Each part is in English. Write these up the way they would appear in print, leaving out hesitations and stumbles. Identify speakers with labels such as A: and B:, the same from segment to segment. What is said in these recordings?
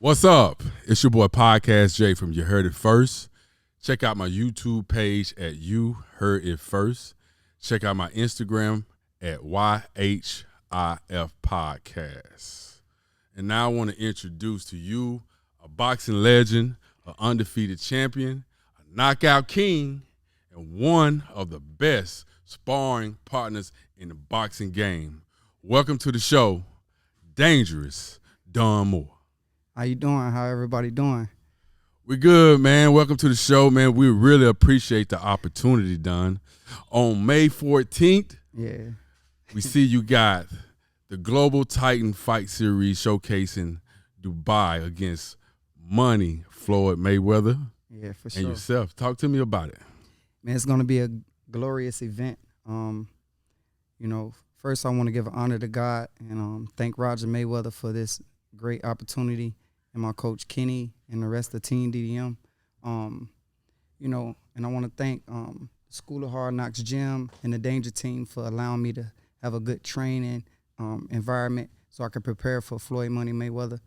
A: What's up? It's your boy Podcast Jay from You Heard It First. Check out my YouTube page at You Heard It First. Check out my Instagram at YHIF Podcast. And now I want to introduce to you a boxing legend, an undefeated champion, a knockout king, and one of the best sparring partners in the boxing game. Welcome to the show, Dangerous Don Moore.
B: How you doing? How everybody doing?
A: We good, man. Welcome to the show, man. We really appreciate the opportunity, Don. On May 14th, we see you got the Global Titan Fight Series showcasing Dubai against Money Floyd Mayweather.
B: Yeah, for sure.
A: And yourself. Talk to me about it.
B: Man, it's going to be a glorious event. First I want to give honor to God and thank Roger Mayweather for this great opportunity, and my coach Kenny and the rest of Team DDM. And I want to thank School of Hard Knocks Gym and the Danger Team for allowing me to have a good training environment so I could prepare for Floyd Money Mayweather.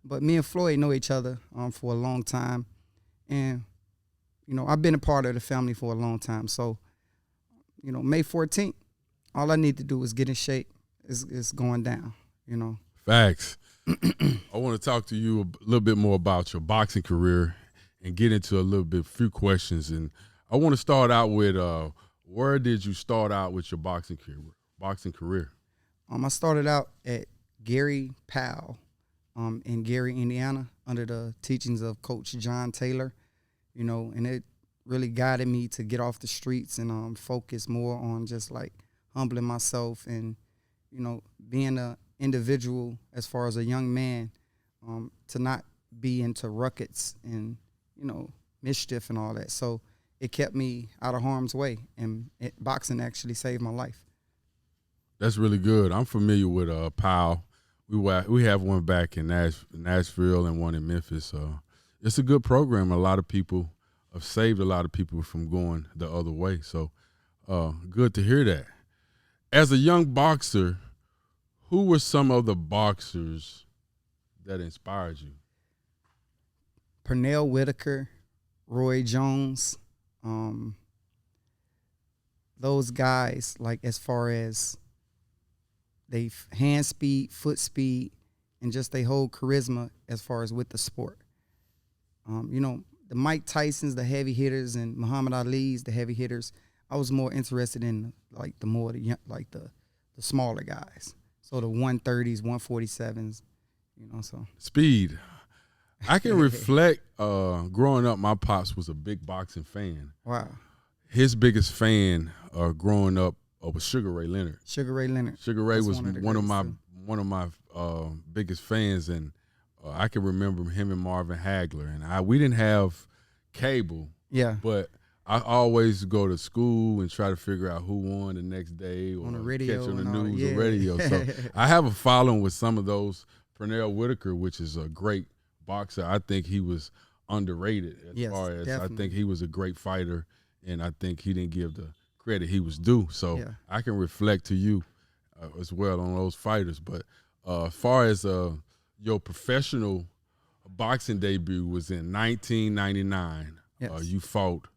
B: But me and Floyd know each other for a long time, and I've been a part of the family for a long time. So May 14th, all I need to do is get in shape. It's going down.
A: Facts. I want to talk to you a little bit more about your boxing career and get into few questions. And I want to start out with where did you start out with your boxing career?
B: I started out at Gary Powell in Gary, Indiana, under the teachings of Coach John Taylor, and it really guided me to get off the streets and focus more on just like humbling myself and, being a individual as far as a young man, to not be into ruckus and mischief and all that. So it kept me out of harm's way, and boxing actually saved my life.
A: That's really good. I'm familiar with Powell. We have one back in Nashville and one in Memphis. It's a good program. A lot of people have saved a lot of people from going the other way. So good to hear that. As a young boxer, who were some of the boxers that inspired you?
B: Pernell Whitaker, Roy Jones, those guys, like as far as they hand speed, foot speed, and just they whole charisma as far as with the sport. The Mike Tysons, the heavy hitters, and Muhammad Ali's, the heavy hitters. I was more interested in the smaller guys. So the 130s, 147s, so.
A: Speed. I can reflect growing up, my pops was a big boxing fan.
B: Wow.
A: His biggest fan growing up was Sugar Ray Leonard.
B: Sugar Ray Leonard.
A: Sugar Ray was one of my biggest fans, and I can remember him and Marvin Hagler. And we didn't have cable.
B: Yeah.
A: But I always go to school and try to figure out who won the next day or
B: on the radio,
A: catch on the news
B: or
A: radio. So I have a following with some of those. Pernell Whitaker, which is a great boxer. I think he was underrated far as definitely. I think he was a great fighter, and I think he didn't give the credit he was due. So I can reflect to you as well on those fighters. But as far as your professional boxing debut was in 1999.
B: Yes.
A: You fought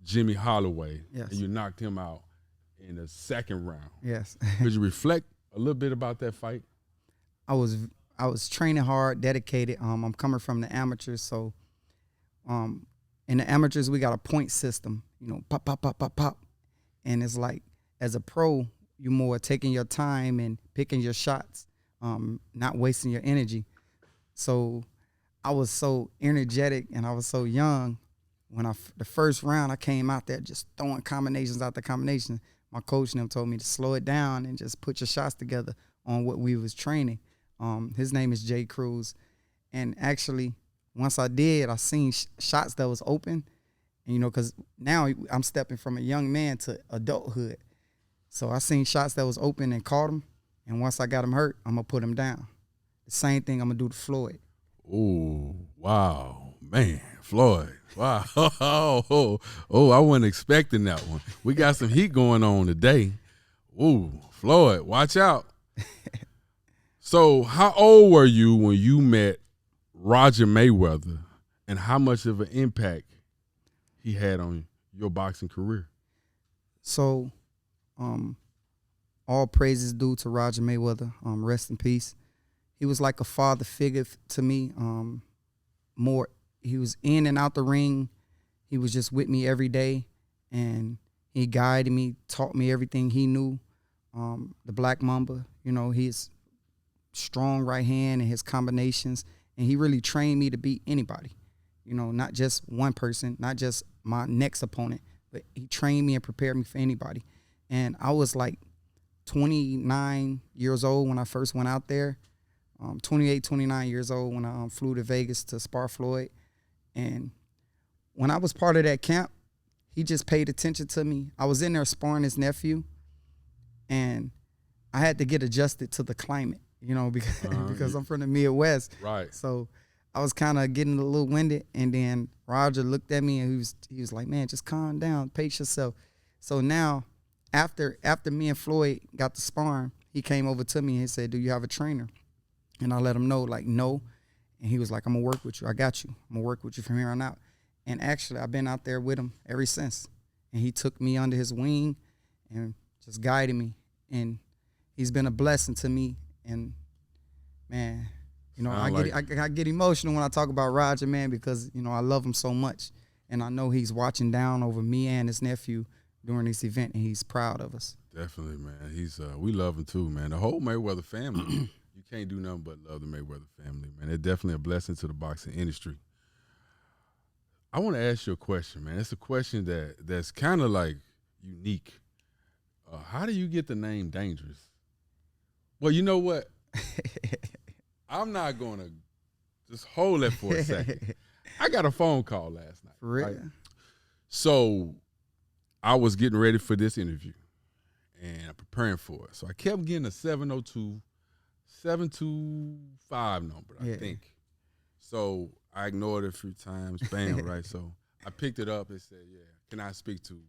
A: Jimmy Holloway,
B: yes.
A: and you knocked him out in the second round.
B: Yes.
A: Could you reflect a little bit about that fight?
B: I was training hard, dedicated. I'm coming from the amateurs, so in the amateurs we got a point system. Pop, pop, pop, pop, pop, and it's like as a pro, you're more taking your time and picking your shots, not wasting your energy. So I was so energetic and I was so young. When the first round, I came out there just throwing combinations after combination. My coach and them told me to slow it down and just put your shots together on what we was training. His name is Jay Cruz. And actually, once I did, I seen shots that was open. And, because now I'm stepping from a young man to adulthood. So I seen shots that was open and caught them. And once I got him hurt, I'm going to put him down. The same thing I'm going to do to Floyd.
A: Oh, wow. Man, Floyd. Wow. Oh, I wasn't expecting that one. We got some heat going on today. Ooh, Floyd, watch out. So how old were you when you met Roger Mayweather, and how much of an impact he had on your boxing career?
B: So, all praises due to Roger Mayweather. Rest in peace. He was like a father figure to me. He was in and out the ring. He was just with me every day, and he guided me, taught me everything he knew. The Black Mamba, his strong right hand and his combinations, and he really trained me to beat anybody. Not just one person, not just my next opponent, but he trained me and prepared me for anybody. And I was like 29 years old when I first went out there. 28, 29 years old when I flew to Vegas to spar Floyd. And when I was part of that camp, he just paid attention to me. I was in there sparring his nephew, and I had to get adjusted to the climate, because I'm from the Midwest.
A: Right.
B: So I was kind of getting a little winded, and then Roger looked at me, and he was like, man, just calm down, pace yourself. So now, after me and Floyd got to sparring, he came over to me and he said, do you have a trainer? And I let him know, like, no. And he was like, I'm going to work with you. I got you. I'm going to work with you from here on out. And actually, I've been out there with him ever since. And he took me under his wing and just guided me. And he's been a blessing to me. And, man, I get emotional when I talk about Roger, man, because, I love him so much. And I know he's watching down over me and his nephew during this event, and he's proud of us.
A: Definitely, man. He's we love him too, man. The whole Mayweather family. You can't do nothing but love the Mayweather family, man. They're definitely a blessing to the boxing industry. I want to ask you a question, man. It's a question that's kind of like unique. How do you get the name Dangerous? Well, you know what? I'm not going to just hold that for a second. I got a phone call last night.
B: For real?
A: Right? So I was getting ready for this interview and preparing for it. So I kept getting a 725 number, I think. So I ignored it a few times. Bam, right? So I picked it up and said, yeah, can I speak to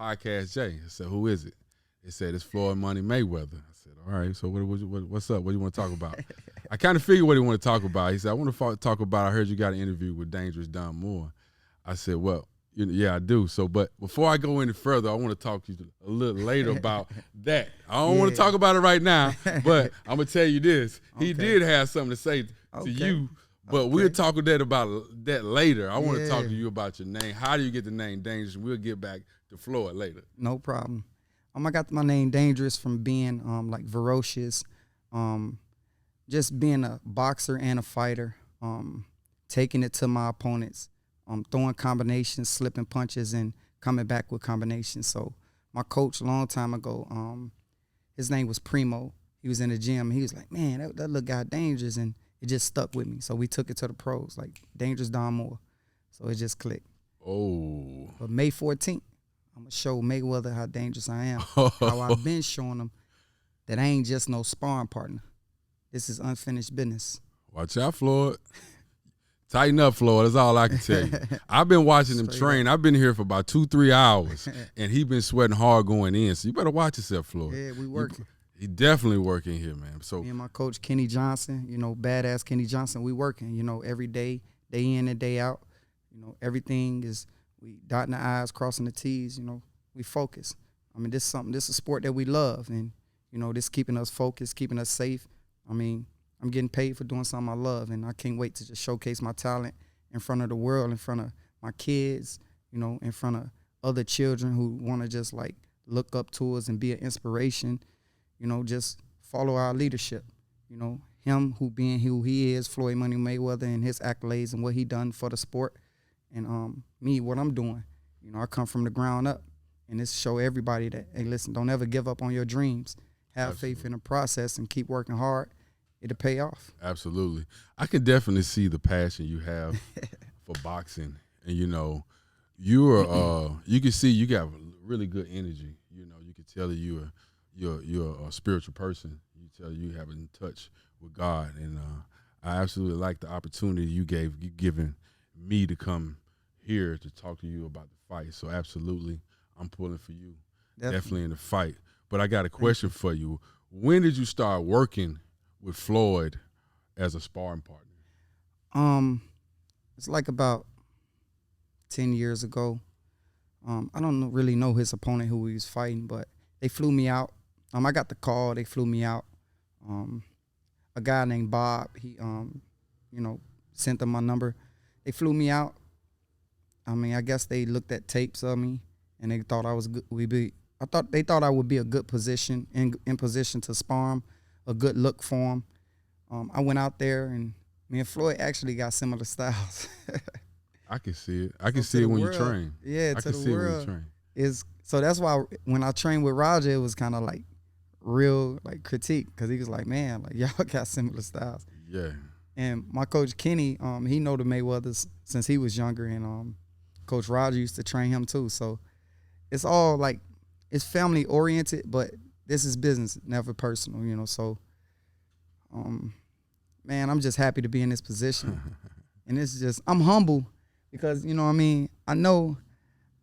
A: Podcast J? I said, who is it? It said, it's Floyd Money Mayweather. I said, all right, so what's up? What do you want to talk about? I kind of figured what he wanted to talk about. He said, I want to talk about, I heard you got an interview with Dangerous Don Moore. I said, well, yeah, I do. So, but before I go any further, I want to talk to you a little later about that. I don't want to talk about it right now, but I'm going to tell you this. He did have something to say to you, but we'll talk about that later. I want to talk to you about your name. How do you get the name Dangerous? We'll get back to Floyd later.
B: No problem. I got my name Dangerous from being like ferocious, just being a boxer and a fighter, taking it to my opponents. Throwing combinations, slipping punches, and coming back with combinations. So my coach a long time ago, his name was Primo. He was in the gym. And he was like, man, that little guy Dangerous. And it just stuck with me. So we took it to the pros, like Dangerous Don Moore. So it just clicked.
A: Oh.
B: But May 14th, I'm going to show Mayweather how dangerous I am. How I've been showing him that I ain't just no sparring partner. This is unfinished business.
A: Watch out, Floyd. Tighten up, Floyd. That's all I can tell you. I've been watching him train. I've been here for about 2-3 hours, and he been sweating hard going in. So you better watch yourself, Floyd.
B: Yeah, we working.
A: He definitely working here, man. So
B: me and my coach, Kenny Johnson, badass Kenny Johnson, we working, every day in and day out. Everything is, we dotting the I's, crossing the T's, we focus. I mean, this is a sport that we love, and, this keeping us focused, keeping us safe. I mean, I'm getting paid for doing something I love, and I can't wait to just showcase my talent in front of the world, in front of my kids, in front of other children who want to just like look up to us and be an inspiration, just follow our leadership, him who he is, Floyd Money Mayweather, and his accolades and what he done for the sport, and me, what I'm doing. I come from the ground up, and this show everybody that, hey, listen, don't ever give up on your dreams. Have faith in the process and keep working hard. It'll pay off.
A: Absolutely. I can definitely see the passion you have for boxing. And, you can see you got really good energy. You can tell that you're a spiritual person. You tell you have in touch with God. And I absolutely like the opportunity you given me to come here to talk to you about the fight. So absolutely, I'm pulling for you. Definitely in the fight. But I got a question for you. When did you start working with Floyd as a sparring partner?
B: It's like about 10 years ago. I don't really know his opponent who he was fighting, but they flew me out. I got the call. They flew me out. A guy named Bob, he, sent them my number. They flew me out. I mean, I guess they looked at tapes of me and they thought I was good. They thought I would be a good position in position to spar him, a good look for him. I went out there and me and Floyd actually got similar styles.
A: I can see it. I can see it when you train.
B: Yeah,
A: I can see it when you train.
B: So that's why when I trained with Roger, it was kind of like real like critique because he was like, man, like y'all got similar styles.
A: Yeah.
B: And my coach Kenny, he know the Mayweathers since he was younger, and Coach Roger used to train him too. So it's all like it's family oriented, but this is business, never personal, you know. So, man, I'm just happy to be in this position, and it's just I'm humble because you know what I mean. I know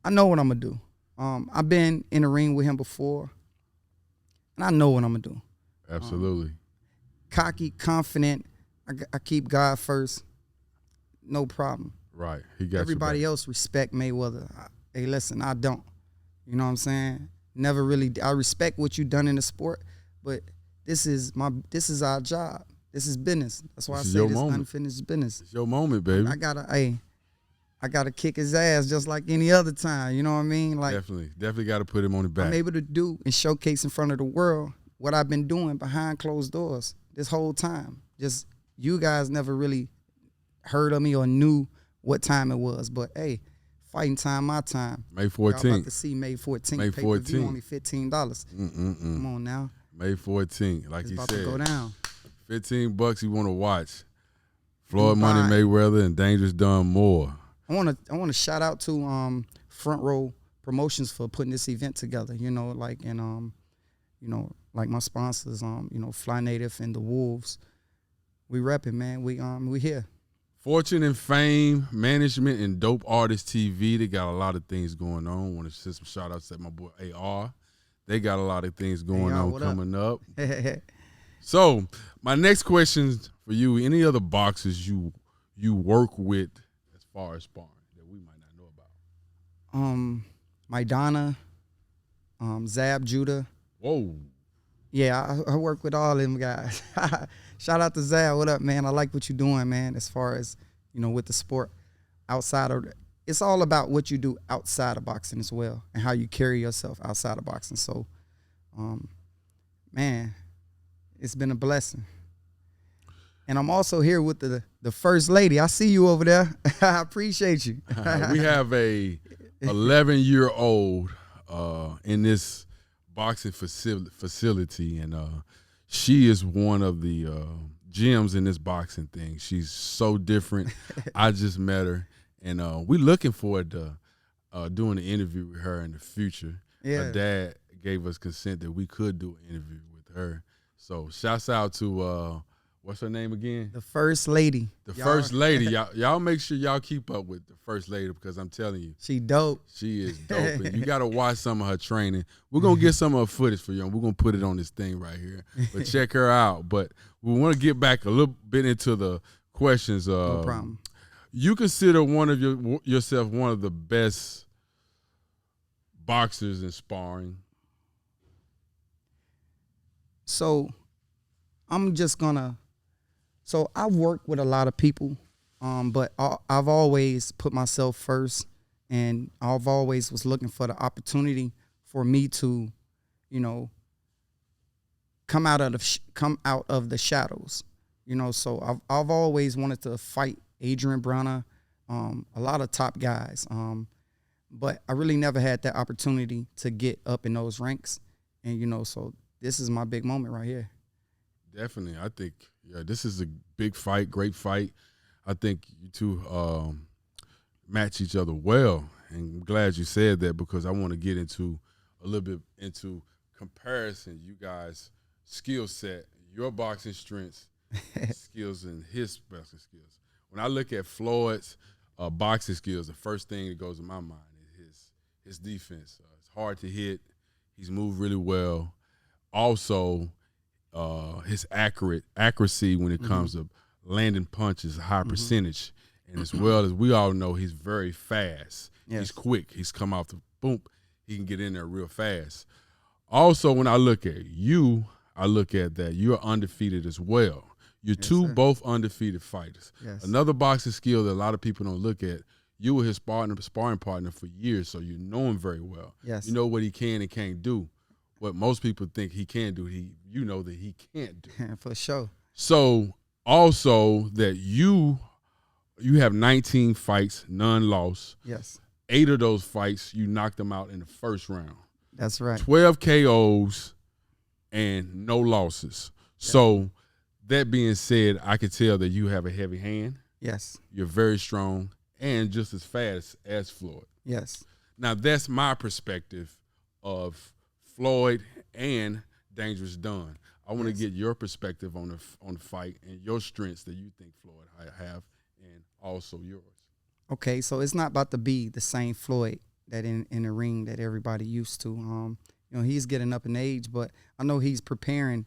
B: what I'm gonna do. I've been in the ring with him before, and I know what I'm gonna do.
A: Absolutely.
B: Cocky, confident. I keep God first. No problem.
A: Right. He got
B: everybody else respect Mayweather. Hey, listen, I don't. You know what I'm saying? Never really. I respect what you've done in the sport, but this is our job. This is business. That's why I say this unfinished business.
A: It's your moment, baby.
B: I gotta kick his ass just like any other time. You know what I mean? Like
A: definitely got to put him on the back.
B: I'm able to do and showcase in front of the world what I've been doing behind closed doors this whole time. Just you guys never really heard of me or knew what time it was, but hey, fighting time, my time.
A: May 14th.
B: Y'all about to see May 14th.
A: May 14th.
B: Only $15. Come on now.
A: May 14th, like
B: it's
A: you
B: about
A: said.
B: To go down.
A: $15 you want to watch. Floyd Money Mayweather and Dangerous Done Moore.
B: I want to shout out to Front Row Promotions for putting this event together. You know, like and like my sponsors, Fly Native and the Wolves. We repping, man. We here.
A: Fortune and Fame Management and Dope Artist TV. They got a lot of things going on. Want to send some shout outs to my boy AR. They got a lot of things going on coming up. So my next question for you: any other boxers you work with as far as sparring that we might not know about?
B: Maidana, Zab Judah.
A: Whoa.
B: Yeah, I work with all them guys. Shout out to Zab. What up, man? I like what you're doing, man, as far as, with the sport outside of it's all about what you do outside of boxing as well and how you carry yourself outside of boxing. So, man, it's been a blessing. And I'm also here with the First Lady. I see you over there. I appreciate you.
A: We have a 11-year-old in this boxing facility, and she is one of the gems in this boxing thing. She's so different. I just met her, and we're looking forward to doing an interview with her in the future.
B: Yeah.
A: Her dad gave us consent that we could do an interview with her. So shouts out to what's her name again?
B: The First Lady.
A: First Lady. Y'all make sure y'all keep up with the First Lady because I'm telling you.
B: She dope.
A: She is dope. And you got to watch some of her training. We're going to get some of her footage for you. We're going to put it on this thing right here. But check her out. But we want to get back a little bit into the questions.
B: No problem.
A: You consider yourself one of the best boxers in sparring?
B: So I'm just going to. So I've worked with a lot of people, but I've always put myself first, and I've always was looking for the opportunity for me to, come out of the shadows, So I've always wanted to fight Adrian Broner, a lot of top guys, but I really never had that opportunity to get up in those ranks, and so this is my big moment right here.
A: Definitely. I think, this is a big fight, great fight. I think you two match each other well. And I'm glad you said that because I want to get into a little bit into comparison, you guys' skill set, your boxing strengths, skills, and his boxing skills. When I look at Floyd's boxing skills, the first thing that goes in my mind is his defense. It's hard to hit. He's moved really well. Also, his accuracy when it comes to landing punches, high percentage, and as well as we all know, he's very fast. Yes. He's quick. He's come off the boom. He can get in there real fast. Also, when I look at you, I look at that you're undefeated as well. You're both undefeated fighters. Yes. Another boxing skill that a lot of people don't look at, you were his sparring partner for years, so you know him very well. Yes. You know what he can and can't do. What most people think he can do, you know that he can't do.
B: For sure.
A: So also that you have 19 fights, none lost.
B: Yes.
A: 8 of those fights, you knocked them out in the first round.
B: That's right.
A: 12 KOs and no losses. Yeah. So that being said, I can tell that you have a heavy hand.
B: Yes.
A: You're very strong and just as fast as Floyd.
B: Yes.
A: Now, that's my perspective of Floyd and Dangerous Don. I want to get your perspective on the fight and your strengths that you think Floyd have and also yours.
B: Okay, so it's not about to be the same Floyd that in the ring that everybody used to. You know, he's getting up in age, but I know he's preparing,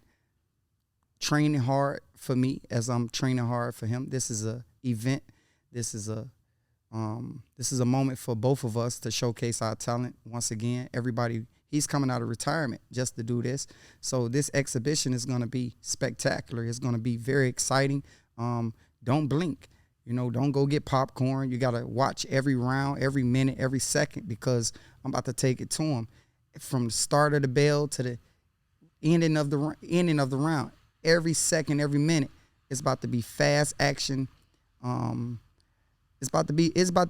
B: training hard for me as I'm training hard for him. This is a event. This is a moment for both of us to showcase our talent once again. Everybody, he's coming out of retirement just to do this. So this exhibition is going to be spectacular. It's going to be very exciting. Don't blink. You know, don't go get popcorn. You got to watch every round, every minute, every second, because I'm about to take it to him. From the start of the bell to the ending of the round, every second, every minute, it's about to be fast action. It's about to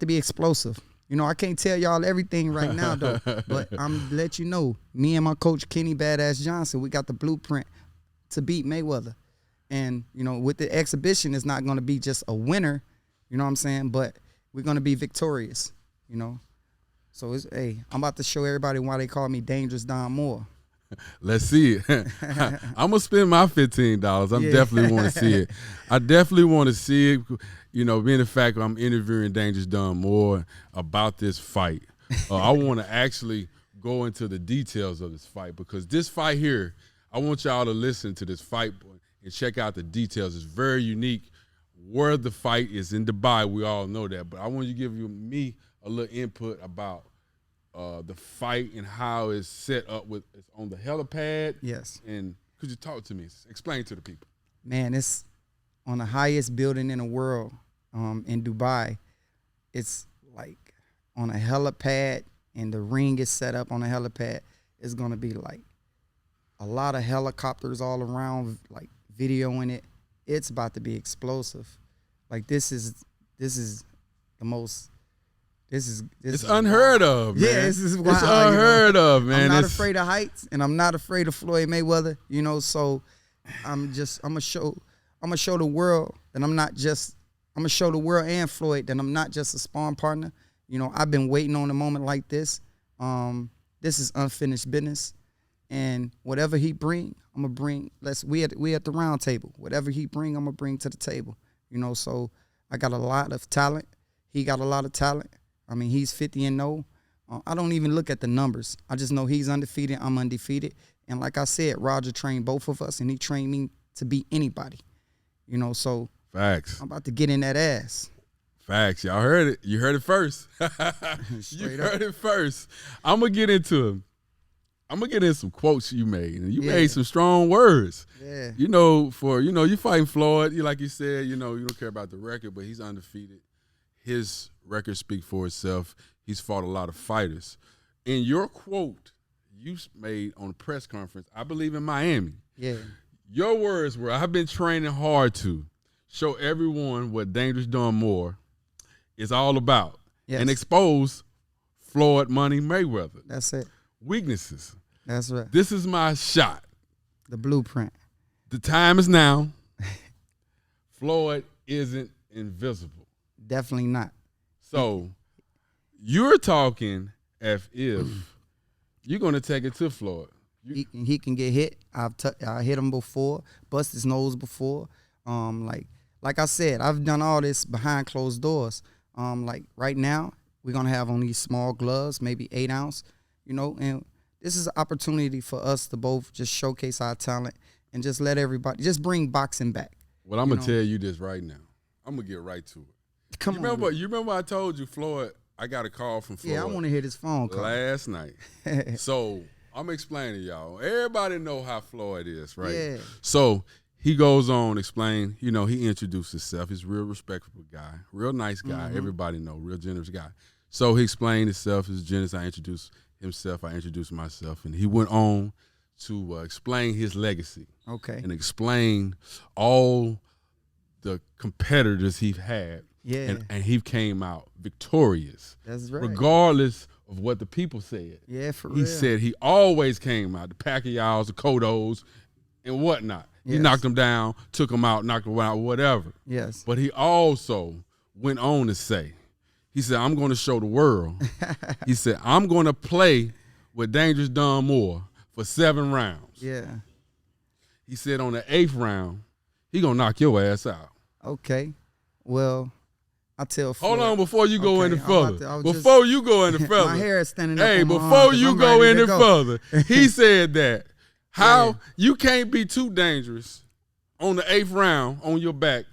B: be explosive. You know, I can't tell y'all everything right now though, but I'm to let you know, me and my coach Kenny Badass Johnson, we got the blueprint to beat Mayweather. And, you know, with the exhibition, it's not going to be just a winner, you know what I'm saying? But we're going to be victorious, you know? So, I'm about to show everybody why they call me Dangerous Don Moore.
A: Let's see it. I'm going to spend my $15. I definitely want to see it. I definitely want to see it, you know, being the fact I'm interviewing Dangerous Don Moore about this fight. I want to actually go into the details of this fight, because this fight here, I want y'all to listen to this fight and check out the details. It's very unique. Where the fight is in Dubai, we all know that. But I want you to give me a little input about the fight and how it's set up. It's on the helipad.
B: Yes.
A: And could you talk to me? Explain to the people.
B: Man, it's on the highest building in the world in Dubai. It's like on a helipad, and the ring is set up on a helipad. It's going to be like a lot of helicopters all around, like videoing it. It's about to be explosive. Like this is the most. This
A: is
B: unheard
A: of, man.
B: Yeah, this is wild,
A: it's unheard of, man.
B: I'm not afraid of heights, and I'm not afraid of Floyd Mayweather. You know, so I'm gonna show the world that I'm gonna show the world and Floyd that I'm not just a sparring partner. You know, I've been waiting on a moment like this. This is unfinished business. And whatever he bring, I'm gonna bring. We at the round table. Whatever he bring, I'm gonna bring to the table. You know, so I got a lot of talent. He got a lot of talent. I mean, he's 50-0. I don't even look at the numbers. I just know he's undefeated. I'm undefeated. And like I said, Roger trained both of us, and he trained me to beat anybody. You know, so
A: facts.
B: I'm about to get in that ass.
A: Facts. Y'all heard it. You heard it first. You heard it first. I'm gonna get into him. I'm going to get in some quotes you made. And you made some strong words.
B: Yeah.
A: You know, you fighting Floyd. Like you said, you know, you don't care about the record, but he's undefeated. His record speaks for itself. He's fought a lot of fighters. In your quote you made on a press conference, I believe in Miami.
B: Yeah.
A: Your words were, I've been training hard to show everyone what Dangerous Don Moore is all about.
B: Yes.
A: And expose Floyd Money Mayweather.
B: That's it.
A: Weaknesses.
B: That's right.
A: This is my shot.
B: The blueprint.
A: The time is now. Floyd isn't invisible.
B: Definitely not.
A: So you're talking if you're going to take it to Floyd.
B: He can get hit. I hit him before, bust his nose before. Like I said, I've done all this behind closed doors. Like right now, we're going to have on these small gloves, maybe 8 ounce, you know, and this is an opportunity for us to both just showcase our talent and just let everybody just bring boxing back.
A: Well, I'm gonna tell you this right now. I'm gonna get right to it.
B: Come on.
A: You remember I told you, Floyd, I got a call from Floyd.
B: Yeah, I want to hear this phone call.
A: Last night. So I'm explaining to y'all. Everybody know how Floyd is, right?
B: Yeah.
A: So he goes on explain, he introduced himself. He's a real respectable guy, real nice guy. Mm-hmm. Everybody know, real generous guy. So he explained himself, his generous. I introduced himself, I introduced myself, and he went on to explain his legacy.
B: Okay.
A: And explain all the competitors he had.
B: Yeah.
A: And he came out victorious.
B: That's right.
A: Regardless of what the people said.
B: Yeah, for real.
A: He said he always came out, the Pacquiao's, the Cottos, and whatnot. Yes. He knocked them down, took them out, knocked them out, whatever.
B: Yes.
A: But he also went on to say, he said, I'm going to show the world. He said, I'm going to play with Dangerous Don Moore for 7 rounds.
B: Yeah.
A: He said on the 8th round, he going to knock your ass out.
B: Okay. Well, I tell Floyd.
A: Hold on before you go any further. You go any further.
B: My hair is standing up.
A: Hey, before you go any further, he said that you can't be too dangerous on the 8th round on your back,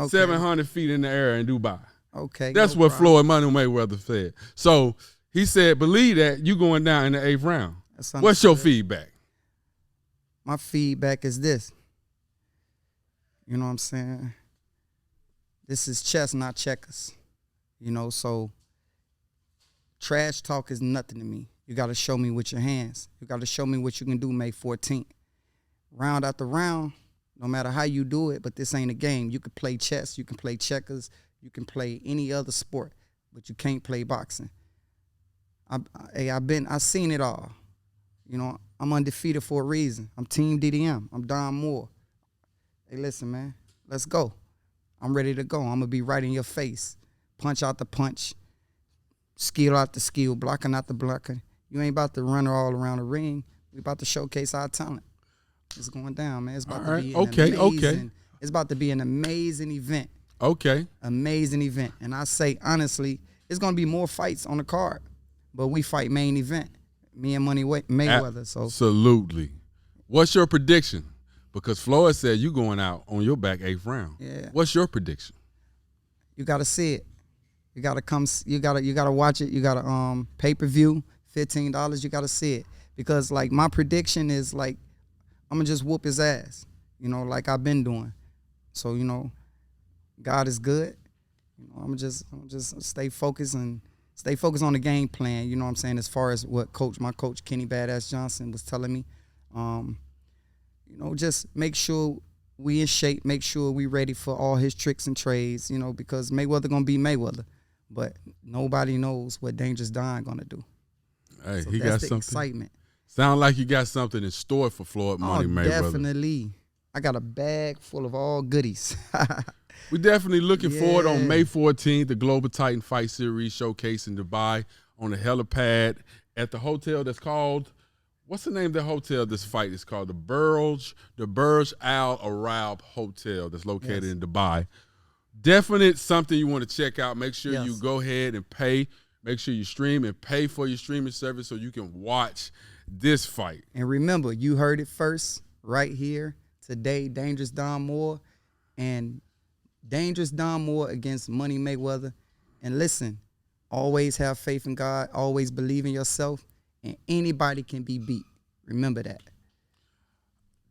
A: 700 feet in the air in Dubai.
B: Okay.
A: That's what Floyd Mayweather said. So he said, believe that you going down in the 8th round. What's your feedback?
B: My feedback is this. You know what I'm saying? This is chess, not checkers. So trash talk is nothing to me. You got to show me with your hands. You got to show me what you can do May 14th. Round after round, no matter how you do it, but this ain't a game. You can play chess, you can play checkers, you can play any other sport, but you can't play boxing. I've seen it all. I'm undefeated for a reason. I'm Team DDM. I'm Don Moore. Hey, listen, man, let's go. I'm ready to go. I'm going to be right in your face. Punch out the punch. Skill out the skill. Blocking out the blocker. You ain't about to run all around the ring. We about to showcase our talent. It's going down, man. It's about to be amazing. It's about to be an amazing event.
A: Okay.
B: Amazing event. And I say, honestly, it's going to be more fights on the card. But we fight main event. Me and Mayweather. So
A: absolutely. What's your prediction? Because Floyd said you going out on your back 8th round.
B: Yeah.
A: What's your prediction?
B: You gotta see it. You gotta come. You gotta watch it. You gotta pay-per-view, $15. You gotta see it because like my prediction is like I'm gonna just whoop his ass. Like I've been doing. So God is good. I'm just stay focused and stay focused on the game plan. You know what I'm saying? As far as what my coach Kenny Badass Johnson was telling me. Just make sure we in shape, make sure we ready for all his tricks and trades, because Mayweather going to be Mayweather. But nobody knows what Dangerous Don going to do.
A: Hey,
B: so
A: he got something.
B: Excitement.
A: Sound like you got something in store for Floyd Mayweather.
B: Definitely. I got a bag full of all goodies.
A: We're definitely looking forward on May 14th, the Global Titan Fight Series showcase in Dubai on the helipad at the hotel that's called, what's the name of the hotel this fight is called? The Burj Al Arab Hotel that's located in Dubai. Definite something you want to check out. Make sure you go ahead and pay. Make sure you stream and pay for your streaming service so you can watch this fight.
B: And remember, you heard it first right here today, Dangerous Don Moore and Dangerous Don Moore against Money Mayweather. And listen, always have faith in God, always believe in yourself, and anybody can be beat. Remember that.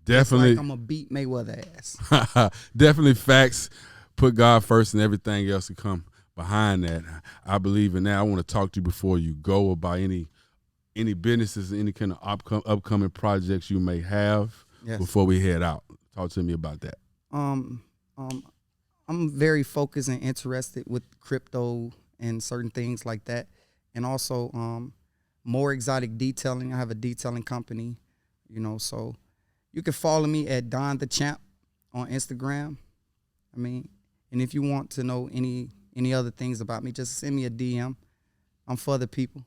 A: Definitely.
B: Like I'm going to beat Mayweather ass.
A: Definitely facts. Put God first and everything else to come behind that. I believe in that. I want to talk to you before you go about any businesses, any kind of upcoming projects you may have before we head out. Talk to me about that.
B: I'm very focused and interested with crypto and certain things like that. And also more exotic detailing. I have a detailing company, so you can follow me at Don the Champ on Instagram. And if you want to know any other things about me, just send me a DM. I'm for the people.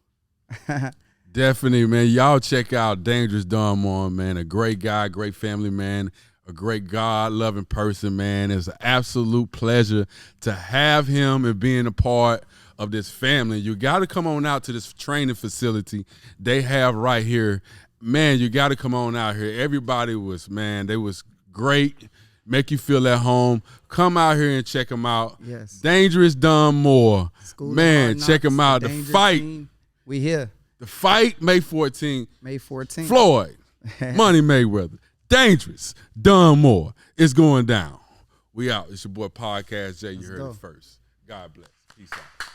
A: Definitely, man. Y'all check out Dangerous Don Moore, man. A great guy, great family man, a great God-loving person, man. It's an absolute pleasure to have him and being a part of this family. You got to come on out to this training facility they have right here man, you got to come on out here. Everybody was, man, they was great. Make you feel at home. Come out here and check them out.
B: Yes.
A: Dangerous Done More. Man, check them out. The fight.
B: Team. We here.
A: The fight, May 14th.
B: May 14th.
A: Floyd, Money Mayweather. Dangerous Done More. It's going down. We out. It's your boy Podcast Jay. You heard it first. God bless. Peace out.